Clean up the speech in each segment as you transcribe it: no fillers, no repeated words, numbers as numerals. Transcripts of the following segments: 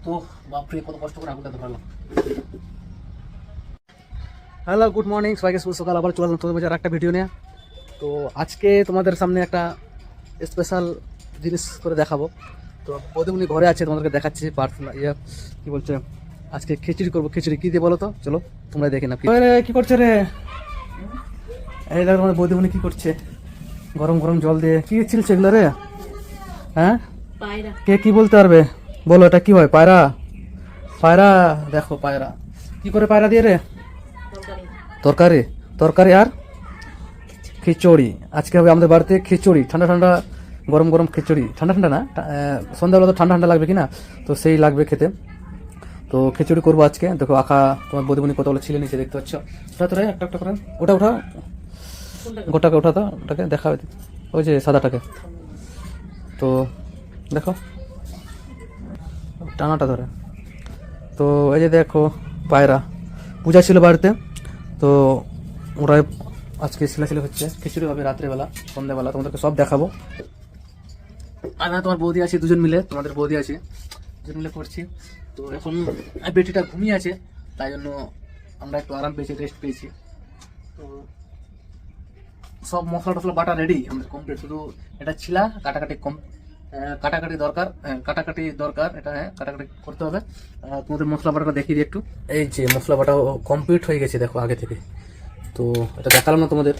তো বাপরে কত কষ্ট করে আগুনটা ধরালাম। হ্যালো, গুড মর্নিং সবাইকে, শুভ সকাল। আবার চলে আসলাম তোমাদের মাঝে একটা ভিডিও নিয়ে। তো আজকে তোমাদের সামনে একটা স্পেশাল জিনিস করে দেখাবো। তো বৌদিমণি ঘরে আছে, তোমাদেরকে দেখাচ্ছি। পার্সোনাল কি বলছে, আজকে খিচুড়ি করবো। খিচুড়ি কী দিয়ে বলো তো, চলো তোমরা দেখে না। কি করছে রে? এই দেখো তোমাদের বৌদিমণি কি করছে, গরম গরম জল দিয়ে কি ছিলছে এগুলো রে? হ্যাঁ, কে কি বলতে পারবে বলো, এটা কি হয়? পায়রা? পায়রা, দেখো পায়রা কি করে পায়রা দিয়ে রে? তরকারি। তরকারি আর খিচুড়ি। আজকে হবে আমাদের বাড়িতে খিচুড়ি, ঠান্ডা ঠান্ডা গরম গরম খিচুড়ি। ঠান্ডা ঠান্ডা না, সন্ধ্যাবেলা তো ঠান্ডা ঠান্ডা লাগবে কিনা, তো সেই লাগবে খেতে। তো খিচুড়ি করবো আজকে। দেখো আঁকা তোমার বৌদিমণি কতগুলো ছিলে নিচে, দেখতে পাচ্ছ। ওটা তোরা একটা একটা করে ওটা ওঠা, গোটাকে ওঠা, তো ওটাকে দেখা ওই যে সাদাটাকে। তো দেখো টানাটা ধরে। তো এই যে দেখো পায়রা, পূজা ছিল বাড়িতে, তো ওরাই আজকে সিলাসিলি হচ্ছে। খিচুড়ি হবে রাত্রেবেলা, সন্ধ্যাবেলা তোমাদেরকে সব দেখাবো। আমি তোমার বৌদি আছি, দুজন মিলে, তোমাদের বৌদি আছে, দুজন মিলে করছি। তো এখন বেটিটা ঘুমিয়ে আছে, তাই জন্য আমরা একটু আরাম পেয়েছি, রেস্ট পেয়েছি। তো সব মশলা টসলা বাটা রেডি আমাদের কমপ্লিট, শুধু এটা ছিলা কাটাকাটি কাটাকাটি দরকার, কাটাকাটি দরকার এটা। হ্যাঁ, কাটাকাটি করতে হবে। তোমাদের মশলা বাটাটা দেখিয়ে দিই একটু। এই যে মশলা বাটা কমপ্লিট হয়ে গেছে, দেখো আগে থেকে। তো এটা দেখালাম না তোমাদের।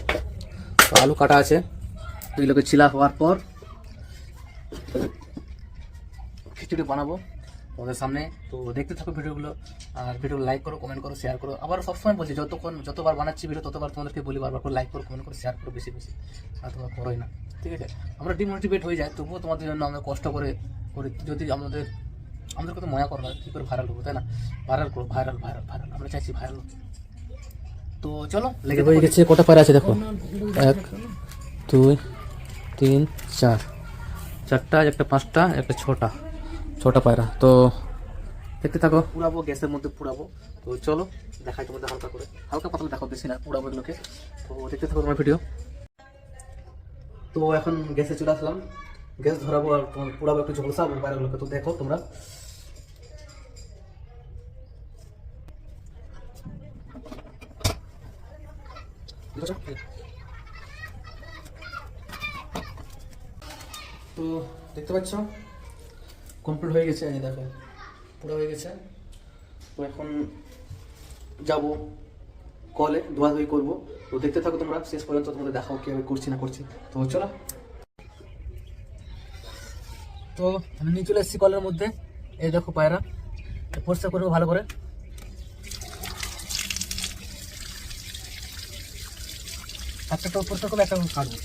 তো আলু কাটা আছে, এগুলোকে ছিলা হওয়ার পর খিচুড়ি বানাবো তোমাদের সামনে। তো দেখতে থাকো ভিডিওগুলো, আর ভিডিও লাইক করো, কমেন্ট করো, শেয়ার করো। আবার সবসময় বলছি, যতবার বানাচ্ছি ভিডিও ততবার তোমাদেরকে বলি বারবার করে লাইক করো, কমেন্ট করো, শেয়ার করো বেশি বেশি। আর তোমরা করোই না, ঠিক আছে? আমরা ডিমোটিভেট হয়ে যায়, তবুও তোমাদের জন্য আমরা কষ্ট করে করি। যদি আমাদের কত মজা করো না, কী করে ভাইরাল করবো, তাই না? ভাইরাল করো, ভাইরাল ভাইরাল ভাইরাল, আমরা চাইছি ভাইরাল। তো চলো, লেগে হয়ে গেছে। কটা পায়রা আছে দেখো, 1 2 3 4, 4টা, একটা 5টা, একটা 6টা পায়রা। তো দেখতে থাকো, পুড়াবো গ্যাসের মধ্যে পুড়াবো। তো চলো দেখাই তোমাদের হালকা করে, হালকা পাতলা দেখো, বেশি না পুড়াবো এগুলোকে। তো দেখতে থাকো তোমার ভিডিও। তো এখন গ্যাসে চলে আসলাম, গ্যাস ধরাবো আর তোমার পুড়াবো, একটু ঝলসাবো পায়রাগুলোকে। তো দেখো তোমরা। তো দেখতে পাচ্ছ কমপ্লিট হয়ে গেছে, এই দেখো পুরো হয়ে গেছে। তো এখন যাব কলে, ধোয়াধুয়ি করবো। তো দেখতে থাকো তোমরা শেষ পর্যন্ত, তোমাদের দেখাও কীভাবে করছি না করছি। তো চলো, তো আমি নিয়ে চলে এসেছি কলের মধ্যে। এই দেখো পায়রা, পরিষ্কার করবো ভালো করে। একটা তো পরিষ্কার করবো, একটা কাটবো।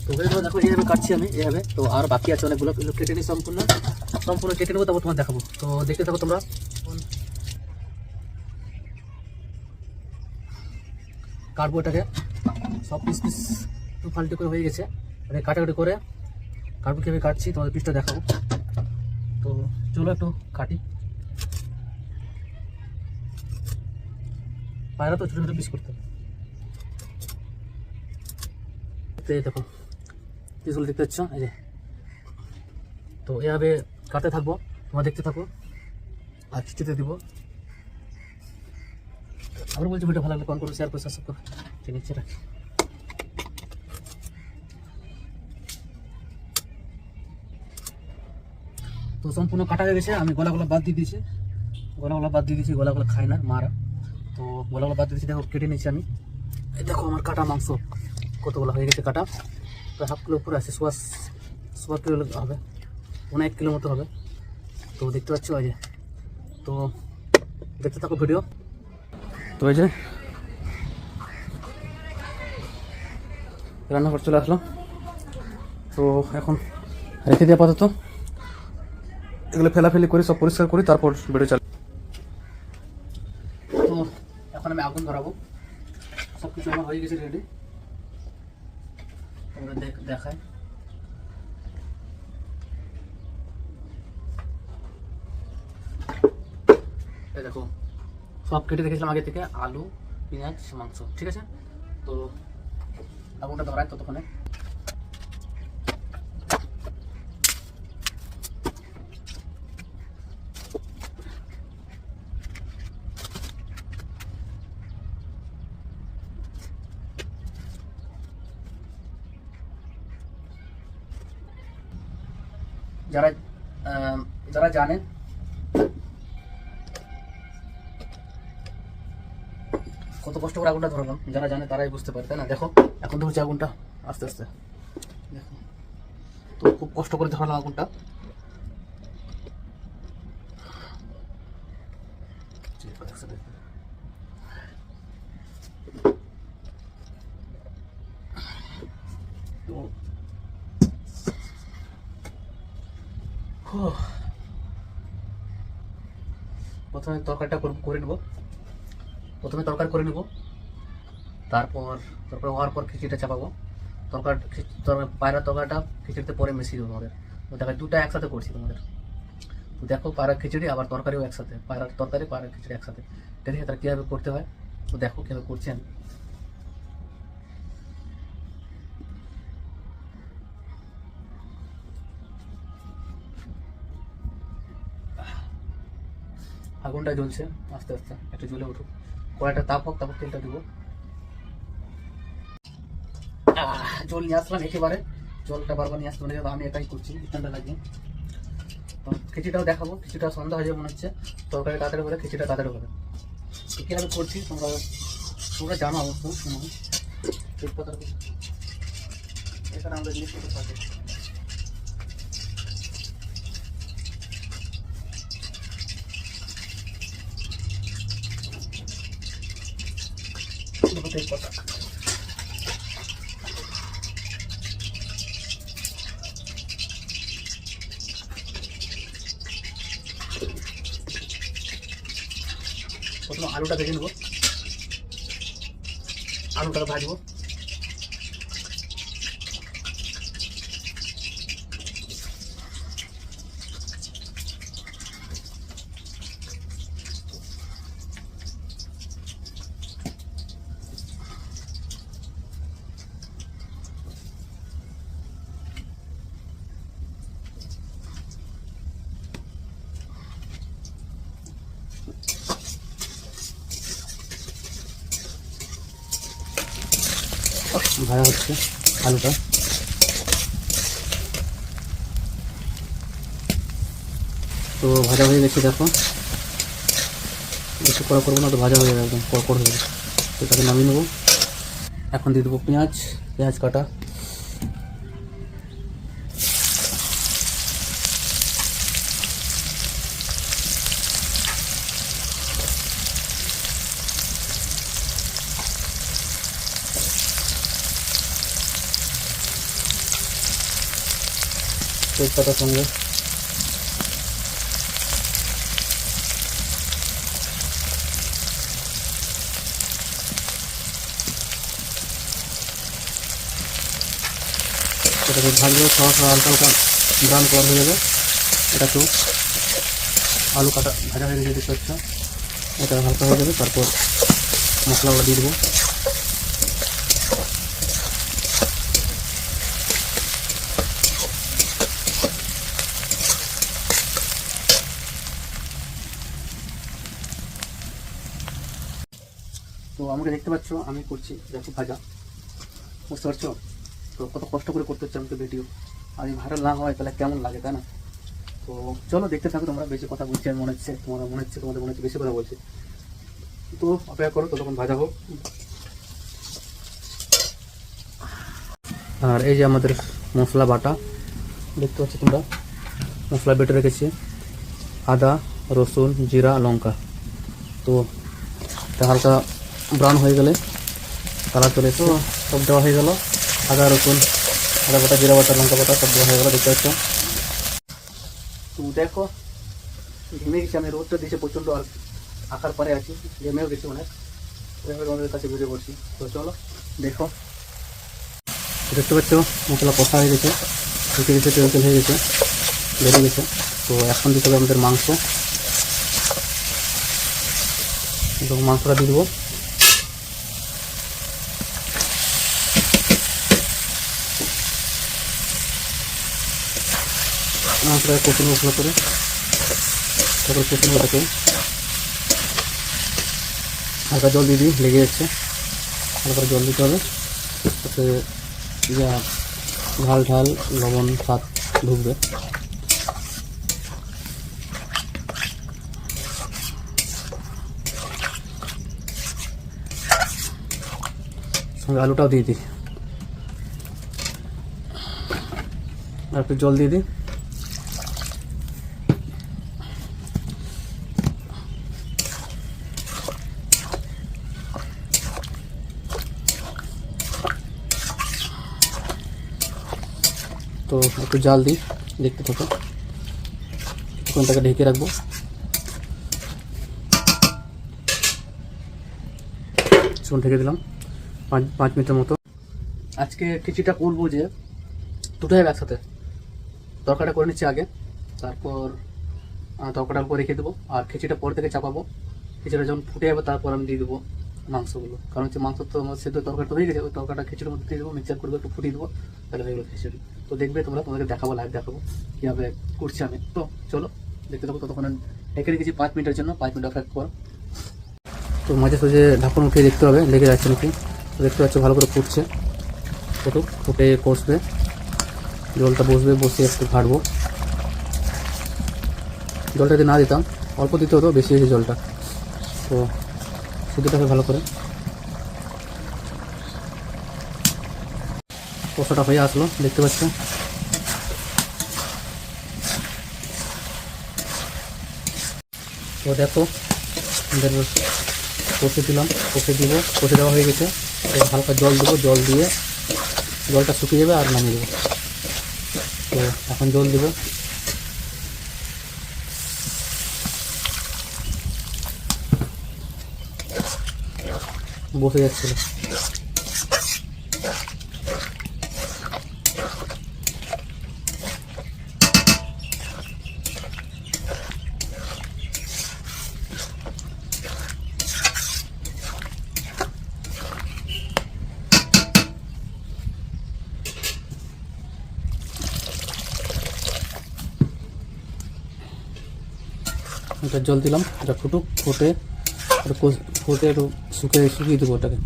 তো দেখো এইভাবে কাটছি আমি, এইভাবে। তো আর বাকি আছে অনেকগুলো, কেটে নিই সম্পূর্ণ কেটে নেবো, তারপর তোমার দেখাবো। তো দেখতে থাকো তোমরা। কাটবো এটাকে সব পিস পিস ফাল্টি করে হয়ে গেছে, মানে কাটাকাটি করে কাটবো। কীভাবে কাটছি তোমাদের পিসটা দেখাবো। তো চলো একটু কাটি। পায়রা তো ছোটো ছোটো পিস করতে হবে। দেখো পিসগুলো দেখতে পাচ্ছ, এই যে। তো এভাবে কাটতে থাকবো, তোমরা দেখতে থাকো আর খিচুড়িতে দিব। আবার বলছি ভিডিও ভালো লাগলে কমেন্ট করো, শেয়ার করো, সাবস্ক্রাইব করো। ঠিক আছে, রাখি। তো সম্পূর্ণ কাটা হয়ে গেছে, আমি গলাগুলো বাদ দিয়ে দিয়েছি, গলাগুলো খাই না মারা। তো গলাগুলো বাদ দিয়ে দিয়েছি, দেখো কেটে নিয়েছি আমি। দেখো আমার কাটা মাংস কতগুলো হয়ে গেছে কাটা, প্রায় হাফ কিলো উপরে আছে, 10 কিলো হবে, 1 কিলো মতো হবে। তো দেখতে পাচ্ছ ওই যে, তো দেখতে থাকো ভিডিও। তো এই যে রান্নাঘর চলে আসলাম, তো এখন রেখে দিয়ে আপাতত এগুলো ফেলাফেলি করি, সব পরিষ্কার করি, তারপর ভিডিও চালাই। তো এখন আমি আগুন ধরাবো, সব কিছু আমার হয়ে গেছে রেডি, তোমরা দেখায়। এই দেখো সব কেটে রেখেছিলাম আগে থেকে, আলু, পেঁয়াজ, মাংস, ঠিক আছে। তো আগুনটা ধরায় ততক্ষণে। যারা যারা জানে কত কষ্ট করে আগুনটা ধরালাম, যারা জানে তারাই বুঝতে পারে, তাই না? দেখো এখন ধরছি আগুনটা আস্তে আস্তে, দেখো তো খুব কষ্ট করে ধরালাম আগুনটা। তো প্রথমে তরকারিটা করে নেবো, প্রথমে তরকারি করে নেবো, তারপর হওয়ার পর খিচুড়িটা চাপাবো। পায়রা তরকারিটা খিচুড়িতে পরে মিশিয়ে দেবো তোমাদের। তো দেখো দুটা একসাথে করছি তোমাদের। তো দেখো পায়রা খিচুড়ি আবার তরকারিও একসাথে, পায়রার তরকারি পায়রা খিচুড়ি একসাথে, দেখে তারা কীভাবে করতে হয়। তো দেখো কীভাবে করছি আমি। আগুনটা জ্বলছে আস্তে আস্তে, একটু জ্বলে উঠুক, কড়াইটা তাপ হোক, তারপর তেলটা দিব। জল নিয়ে আসলাম একেবারে, জলটা বারবার নিয়ে আসতে মানে আমি এটাই করছি স্ট্যান্ডে লাগিয়ে। তো খিচুড়িটাও দেখাবো, খিচুড়িটা সন্ধ্যা হয়ে যাবে মনে হচ্ছে, তরকারি তাড়াতাড়ি হবে, খিচুড়িটা তাড়াতাড়ি হবে। কীভাবে করছি তোমরা জানো অবশ্য। তেজপাতার এখানে আমরা জিনিসপত্র থাকে, তেজপাতা প্রথমে আলুটা ভেজে নেবো, আলুটাকে ভাজবো। ভাজা হচ্ছে আলুটা, তো ভাজা হয়ে গেছে। দেখো বেশি কড়া করবো না, তো ভাজা হয়ে যাবে, একদম কড়কড় হয়ে যাবে। তো তাকে নামিয়ে নেবো। এখন দিয়ে দেবো পেঁয়াজ কাটা, তেজপাতার সঙ্গে এটাকে ভাজবো, হালকা হালকা ব্রাউন কালার হয়ে যাবে। এটা তো আলু কাটা ভাজা হয়ে গেছে দেখতে পাচ্ছ, এটা হালকা হয়ে যাবে। তারপর মশলাগুলো দিয়ে দেবো। তো আমাকে দেখতে পাচ্ছ আমি করছি, দেখো ভাজা, বুঝতে পারছো? তো কত কষ্ট করে করতে হচ্ছে আমাকে ভিডিও, আর এই ভাইরাল না হয় তাহলে কেমন লাগে, তাই না? তো চলো দেখতে থাকো তোমরা। বেশি কথা বলছি আমি, তোমাদের মনে হচ্ছে বেশি কথা বলছি। তো অপেক্ষা করো, ততক্ষণ ভাজা হোক। আর এই যে আমাদের মশলা বাটা, দেখতে পাচ্ছ তোমরা মশলা বেটে রেখেছি, আদা, রসুন, জিরা, লঙ্কা। তো এটা হালকা ব্রাউন হয়ে গেলে কালার চলে এসে সব দেওয়া হয়ে গেল। আদা, রসুন, আদা বাটা, জিরা বাটা, লঙ্কা বাটা সব দেওয়া হয়ে গেলো। দেখতে পাচ্ছ। তো দেখো ঘেমে গেছি আমি, রোদটা দিয়েছে প্রচণ্ড, আর আঁকার পরে আছি, ঘেমেও গেছি অনেক। তোমাদের কাছে ভিডিও করছি। তো চলো দেখো। দেখতে পাচ্ছ মশলা কষা হয়ে গেছে, ঢুকে গেছে, তেল তেল হয়ে গেছে, বেরিয়ে গেছে। তো এখন দিতে হবে আমাদের মাংস। মাংসটা দিয়ে দেবো। মাংসটা কষিয়ে মশলা করে তারপর কষিয়ে ওটাকে হালকা জল দিয়ে দিই, লেগে যাচ্ছে। হালকা জল দিতে হবে, তাতে ঝাল ঝাল লবণ স্বাদ ঢুকবে। সঙ্গে আলুটাও দিয়ে দিই, আর একটু জল দিয়ে দিই। তো একটু জাল দিই, দেখতে থাকো। কোনটাকে ঢেকে রাখবো। চুন ঢেকে দিলাম 5 মিনিটের মতো। আজকে খিচুড়িটা করবো যে দুটো হবে একসাথে। তরকারিটা করে নিচ্ছি আগে, তারপর তরকারিটা অল্প রেখে দেবো, আর খিচুড়িটা পরে থেকে চাপাবো। খিচুড়িটা যখন ফুটে যাবে তারপর আমি দিয়ে দেবো মাংসগুলো। কারণ হচ্ছে মাংস তো আমার সেদ্ধ তরকারি তো হয়ে গেছে, ওই তরকারিটা খিচুড়ির মধ্যে দিয়ে দেবো, মিক্সচার করবো, একটু ফুটিয়ে দেবো, তাহলে হয়ে গেলো খিচুড়ি। তো দেখবে তোমরা, তোমাদেরকে দেখাবো, লাইভ দেখাবো কীভাবে করছি আমি। তো চলো দেখতে থাকো। ততক্ষণ ঢেকে রেখেছি 5 মিনিটের জন্য, 5 মিনিট অপেক্ষা পর। তো মাঝে সাঝে ঢাকন উঠিয়ে দেখতে হবে লেগে যাচ্ছে নাকি। দেখতে পাচ্ছ ভালো করে ফুটছে, ফুটে কষবে, জলটা বসবে, বসে একটু ঘাটবো। জলটা যদি না দিতাম, অল্প দিতে হতো, বেশি হয়েছে জলটা। তো সিদ্ধটাকে ভালো করে কষাটা হয়ে আসলো, দেখতে পাচ্ছ। তো দেখো কষে দিলাম, কষে দেওয়া হয়ে গেছে। হালকা জল দেবো, জল দিয়ে জলটা শুকিয়ে যাবে আর নামিয়ে দেবো। তো এখন জল দেবো। বসে যাচ্ছিল। এটা জল দিলাম, এটা ফুটে একটু শুকিয়ে দেবো ওটাকে।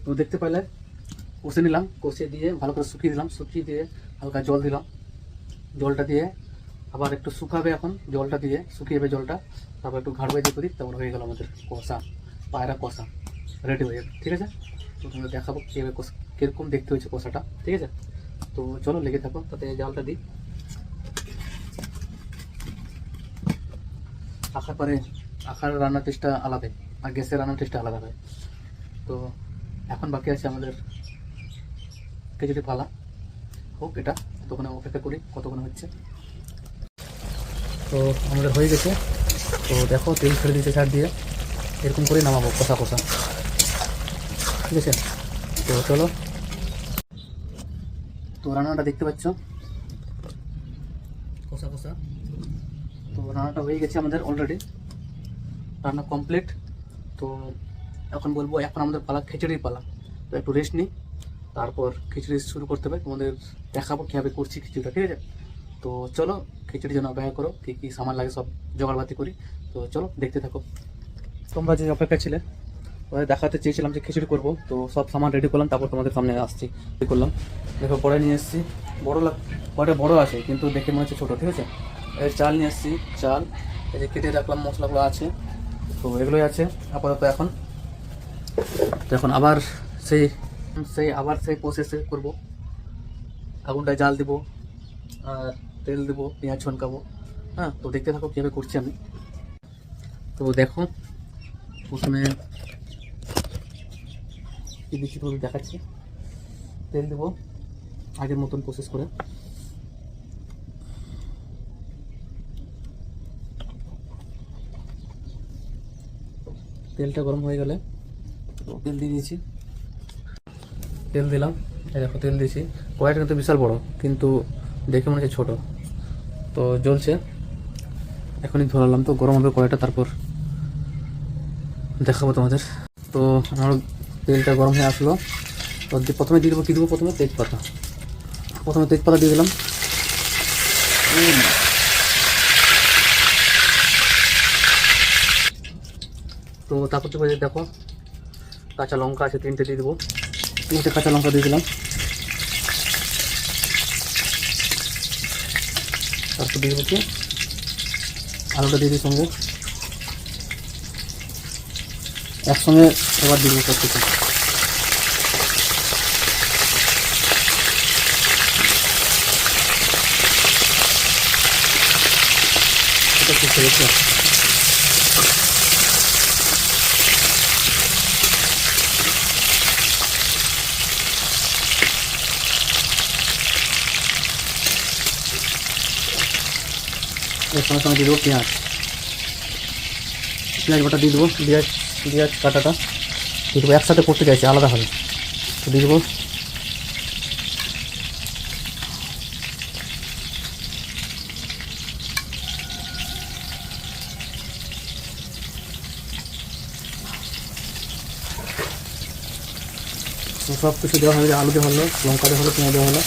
তো দেখতে পাইলে কষে নিলাম, কষে দিয়ে ভালো করে শুকিয়ে দিলাম, শুকিয়ে দিয়ে হালকা জল দিলাম। জলটা দিয়ে আবার একটু শুকাবে, এখন জলটা দিয়ে শুকিয়ে যাবে জলটা, তারপর একটু ঘাড় বাজিয়ে করি, তারপর হয়ে গেল আমাদের কষা, পায়রা কষা রেডি হয়ে যাবে। ঠিক আছে, তো তোমরা দেখাবো কীভাবে কীরকম দেখতে হয়েছে কষাটা। ঠিক আছে, তো চলো লেগে থাকো, তাতে জালটা দিই। আখার রান্নার টেস্টটা আলাদা, আর গ্যাসের রান্নার টেস্টটা আলাদা হয়। তো এখন বাকি আছে আমাদের খিচুড়ি পালা হোক, এটা ততক্ষণে অপেক্ষা করি কতক্ষণ হচ্ছে। তো আমাদের হয়ে গেছে। তো দেখো তেল ছেড়ে দিয়েছে ছাড় দিয়ে, এরকম করে নামাবো কষা কষা। ঠিক আছে, তো চলো। তো রান্নাটা দেখতে পাচ্ছ কষা কষা। তো রান্নাটা হয়ে গেছে আমাদের অলরেডি, রান্না কমপ্লিট। তো এখন বলবো, এখন আমাদের পালা খিচুড়ির পালা। তো একটু রেস্ট নিই, তারপর খিচুড়ি শুরু করতে হবে, তোমাদের দেখাবো কীভাবে করছি খিচুড়িটা। ঠিক আছে, তো চলো খিচুড়ির জন্য অপেক্ষা করো, কী কী সামান লাগে সব জোগাড়বাতি করি। তো চলো দেখতে থাকো। তোমরা যে অপেক্ষা ছিলে, তোমাদের দেখাতে চেয়েছিলাম যে খিচুড়ি করবো, তো সব সামান রেডি করলাম, তারপর তোমাদের সামনে আসছি রেডি করলাম। দেখো পরে নিয়ে এসেছি, কড়াইটা বড় আছে কিন্তু দেখে মনে হচ্ছে ছোটো। ঠিক আছে, এর চাল নিয়ে এসেছি, চাল এই যে কেটে রাখলাম, মশলাগুলো আছে, তো এগুলোই আছে আপাতত। এখন আবার সেই প্রসেসে করব। আগুনটায় জাল দেবো আর তেল দেবো, পেঁয়াজ ছনকাবো। হ্যাঁ, তো দেখতে থাকো কীভাবে করছি আমি। তো দেখো, প্রথমে কী দিচ্ছি তোমাদের দেখাচ্ছি। তেল দেবো আগের মতন প্রসেস করে। তেলটা গরম হয়ে গেলে তেল দিয়ে দিয়েছি, তেল দিলাম। এই দেখো তেল দিয়েছি। কড়াইটা কিন্তু বিশাল বড়, কিন্তু দেখে মনে হচ্ছে ছোটো। তো জ্বলছে, এখনই ধরালাম। তো গরম হবে কড়াইটা, তারপর দেখাবো তোমাদের। তো আমার তেলটা গরম হয়ে আসলো। তো প্রথমে দিয়ে দেবো, কী দেবো প্রথমে, তেজপাতা। প্রথমে তেজপাতা দিয়ে দিলাম। তো তারপর দেবো, দেখো কাঁচা লঙ্কা আছে 3টে দিয়ে দেবো। 3টে কাঁচা লঙ্কা দিয়ে দিলাম। তারপর দিয়ে দেবো কি, আলুটা দিয়ে দিই সঙ্গে, একসঙ্গে এবার দিয়ে দেবো সব কিছু। এটা খুব ফেলেছি। এর সঙ্গে সঙ্গে দিয়ে দেবো পেঁয়াজ, পেঁয়াজ বাটা দিয়ে দেবো। পেঁয়াজ কাটাটা দিয়ে দেবো, একসাথে করতে চাইছি আলাদা হবে। তো দিয়ে দেবো। সব কিছু দেওয়া হয়ে যায়, আলু দেওয়া হলো, লঙ্কা দেওয়া হলো, পেঁয়াজ দেওয়া হলো।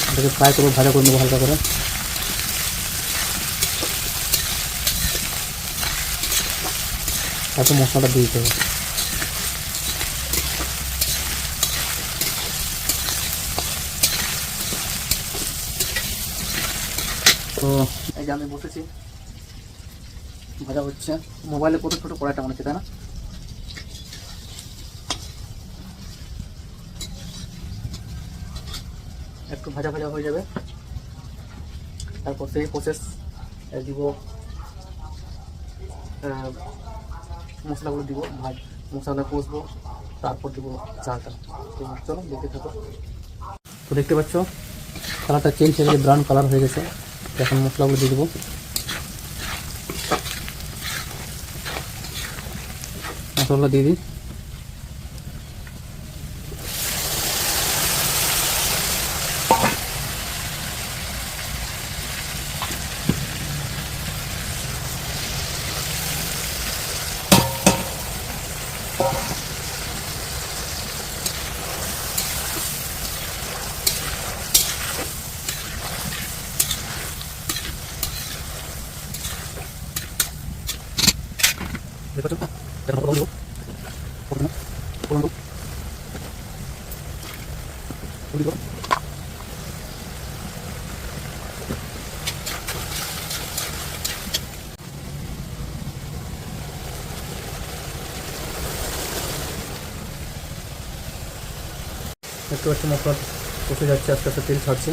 এটাকে ফ্রাই করবো, ভাজা করে নেবো হালকা করে। তারপর মশলাটা দিয়ে দিতে হবে। তো এই যে আমি বসেছি, ভাজা হচ্ছে। মোবাইলে কত ছোটো কড়াইটা মনে হচ্ছে, তাই না? একটু ভাজা ভাজা হয়ে যাবে, তারপর সেই প্রসেস দিব, মশলাগুলো দিব, মশলা কষবো, তারপর দেবো চালটা। তো চলো দেখতে থাকো। তো দেখতে পাচ্ছ কালারটা চেঞ্জ হয়ে গেছে, ব্রাউন কালার হয়ে গেছে। এখন মশলাগুলো দিয়ে দেবো। মশলাগুলো দিয়ে দিই। দেখতে পাচ্ছ এখন দেবো, দেখতে পাচ্ছি মশলা কষে যাচ্ছে, আস্তে আস্তে তেল ছাড়ছে।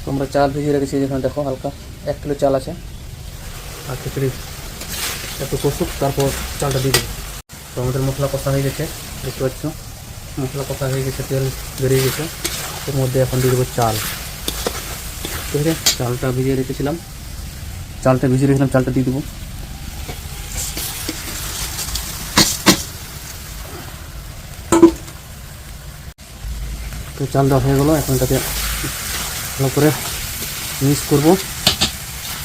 তো আমরা চাল ভিজিয়ে রেখেছি, যেখানে দেখো হালকা 1 কিলো চাল আছে। আর খিচুড়ি একটু কষুক, তারপর চালটা দিয়ে দেবো। তো আমাদের মশলা কষা হয়ে গেছে, দেখতে পাচ্ছ মশলা কষা হয়ে গেছে, তেল বেরিয়ে গেছে। এর মধ্যে এখন দিয়ে দেবো চাল। ঠিক আছে, চালটা ভিজিয়ে রেখেছিলাম, চালটা দিয়ে দেবো। তো চাল দেওয়া হয়ে গেলো। এখন এটাকে ভালো করে মিক্স করবো,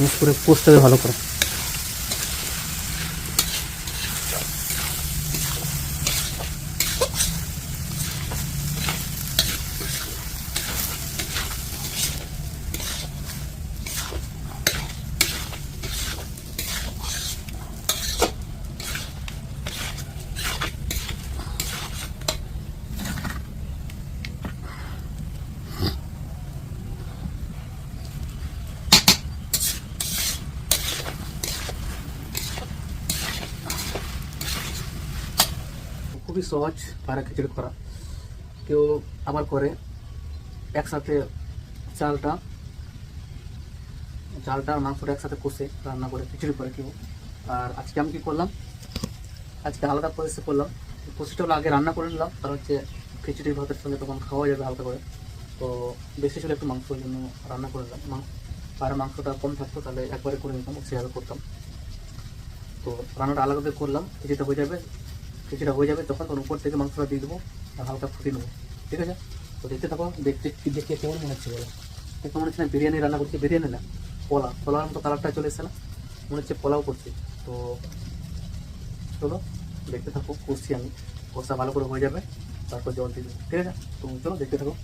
মিক্স করে কষতে হবে ভালো করে। খুবই সহজ পায়রা খিচুড়ি করা। কেউ আবার করে একসাথে চালটা আর মাংসটা একসাথে কষে রান্না করে খিচুড়ি করে কেউ। আর আজকে আমি কী করলাম, আজকে আলাদা প্রসেসে করলাম। প্রসেসটা হলো আগে রান্না করে নিলাম, কারণ হচ্ছে খিচুড়ি ভাতের সঙ্গে তখন খাওয়া যাবে হালকা করে। তো বেশি ছিল একটু মাংসের জন্য রান্না করে নিলাম। পায়রা মাংসটা কম থাকতো, তাহলে একবারে করে নিতাম, সেভাবে করতাম। তো রান্নাটা আলাদা করে করলাম। খিচুড়িটা হয়ে যাবে তখন উপর থেকে মাংসটা দিয়ে দেবো আর হালকা ফুটিয়ে নেবো। ঠিক আছে, তো দেখতে থাকো। দেখতে কেমন মনে হচ্ছে বলো? দেখতে মনে হচ্ছে না বিরিয়ানি রান্না করছি, বিরিয়ানি না, পোলাওর মতো কালারটা চলে এসছে না, মনে হচ্ছে পোলাও করছি। তো চলো দেখতে থাকো, করছি আমি। কষা ভালো করে হয়ে যাবে, তারপর জল দিয়ে দেবো। ঠিক আছে, তো চলো দেখতে থাকো।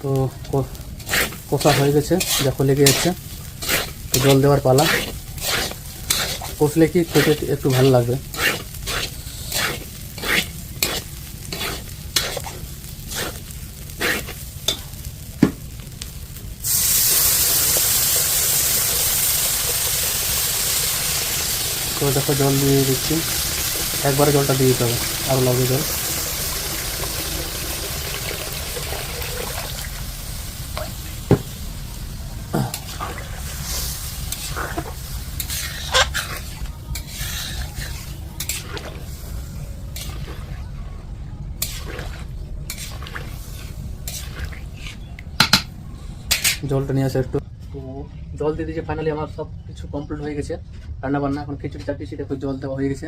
তো কষা হয়ে গেছে, দেখো লেগে যাচ্ছে। তো জল দেওয়ার পালা। কষলে কি খেতে একটু ভালো লাগবে। তো দেখো জল দিয়ে দিচ্ছি, একবারে জলটা দিয়ে দিতে হবে, আরও লাগবে জল। জলটা নিয়ে আসে একটু। তো জল দিয়ে দিয়েছে, ফাইনালি আমার সব কিছু কমপ্লিট হয়ে গেছে রান্না বান্না। এখন খিচুড়ি চাপিয়েছি, দেখো জল দেওয়া হয়ে গেছে।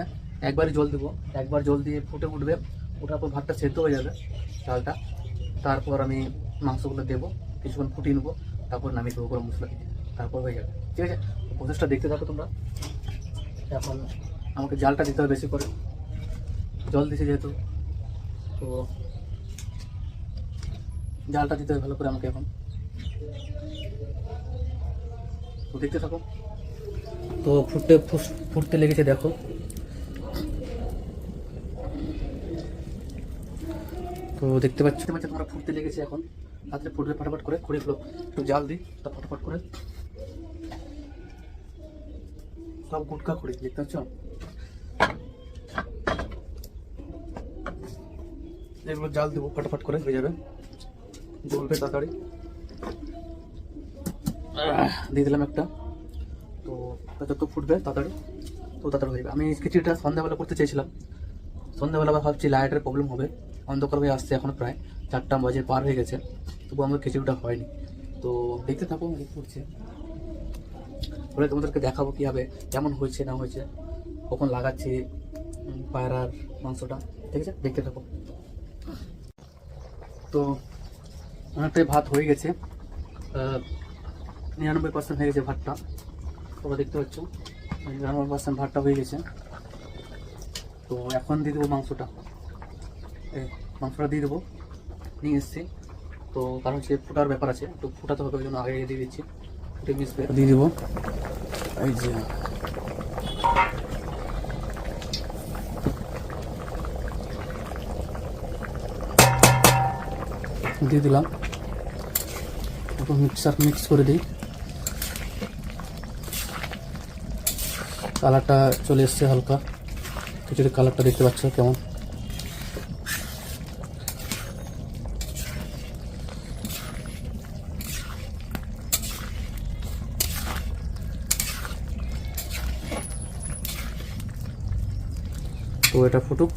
একবারই জল দেবো, একবার জল দিয়ে উঠবে, ওঠার পর ভাতটা সেদ্ধ হয়ে যাবে চালটা। তারপর আমি মাংসগুলো দেবো, কিছুক্ষণ ফুটিয়ে নেবো, তারপর নামিয়ে দেবো গরম মশলা দিয়ে, তারপর হয়ে যাবে। ঠিক আছে, প্রসেসটা দেখতে থাকো তোমরা। এখন আমাকে জালটা দিতে হবে বেশি করে, জল দিয়েছি যেহেতু, তো জালটা দিতে হবে ভালো করে আমাকে এখন। তো দেখতে থাকো। তো ফুটতে লেগেছে, দেখো। তো দেখতে পাচ্ছ তোমরা, ফুটতে লেগেছে এখন। হাতে ফুটবে ফটাফট করে, খড়িগুলো একটু জাল দিই, তা ফটাফট করে সব গুটকা খড়ি, দেখতে পাচ্ছ। এগুলো জাল দেবো, ফটাফট করে হয়ে যাবে, জ্বলবে তাড়াতাড়ি। দিয়ে দিলাম একটা। তো যত ফুটবে তাড়াতাড়ি হয়ে যাবে। আমি খিচুড়িটা সন্ধ্যাবেলা করতে চেয়েছিলাম, সন্ধ্যাবেলা ভাবছি লাইটের প্রবলেম হবে, অন্ধকার হয়ে আসছে, এখন প্রায় 4টা বাজে পার হয়ে গেছে, তবু আমার খিচুড়িটা হয়নি। তো দেখতে থাকো, করছে বলে তোমাদেরকে দেখাবো কীভাবে কেমন হয়েছে না হয়েছে, কখন লাগাচ্ছি পায়রার মাংসটা। ঠিক আছে, দেখতে থাকো। তো অনেকটাই ভাত হয়ে গেছে, 99% হয়ে গেছে ভাতটা। তোমরা দেখতে পাচ্ছ 99% ভাতটা হয়ে গেছে। তো এখন দিয়ে দেবো মাংসটা, মাংসটা দিয়ে দেবো, নিয়ে এসছি। তো কারণ হচ্ছে ফুটার ব্যাপার আছে, তো ফুটাতে হবে, ওই জন্য আগে দিয়ে দিচ্ছি, ফুটে মিশবে, দিয়ে দেবো। এই যে দিয়ে দিলাম, মিক্স করে দিই। কালারটা চলে এসছে হালকা, খিচুড়ির কালারটা দেখতে পাচ্ছ কেমন। তো এটা ফুটুক,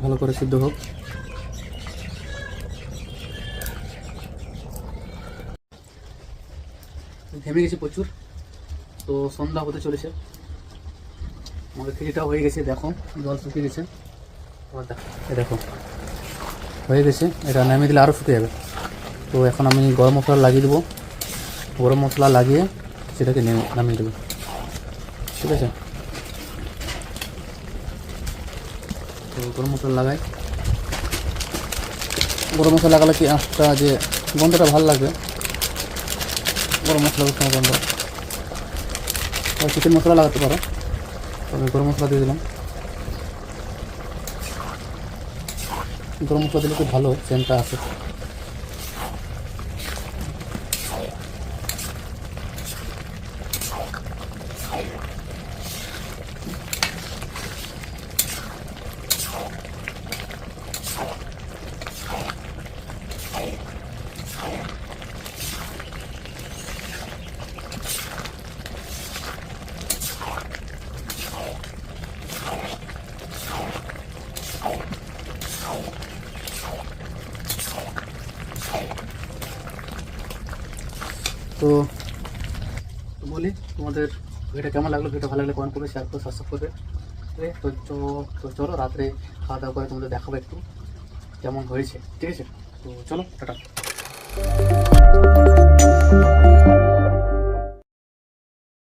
ভালো করে সিদ্ধ হোক। ঘেমে গেছে প্রচুর, তো সন্ধ্যা হতে চলেছে, আমাদের খিচুড়িটা হয়ে গেছে, দেখো জল শুকিয়ে গেছে। দেখো হয়ে গেছে, এটা নামিয়ে দিলে আরও শুকিয়ে যাবে। তো এখন আমি গরম মশলা লাগিয়ে দেবো, গরম মশলা লাগিয়ে সেটাকে নামিয়ে দেবো। ঠিক আছে, তো গরম মশলা লাগাই। গরম মশলা লাগালে কি একটা যে গন্ধটা ভালো লাগবে, গরম মশলা গন্ধ। চিকেন মশলা লাগাতে পারো, আমি গরম মশলা দিয়ে দিলাম। গরম মশলা দিলে খুব ভালো সেন্টটা আসে। তো বলি তোমাদের ভিডিওটা কেমন লাগলো, ভিডিও ভালো লাগলে কমেন্ট করবে, শেয়ার করবে, সাবস্ক্রাইব করবে। তো চলো রাত্রে খাওয়া দাওয়া করে তোমাদের দেখাবো একটু কেমন হয়েছে, ঠিক আছে? তো চলো টাটা।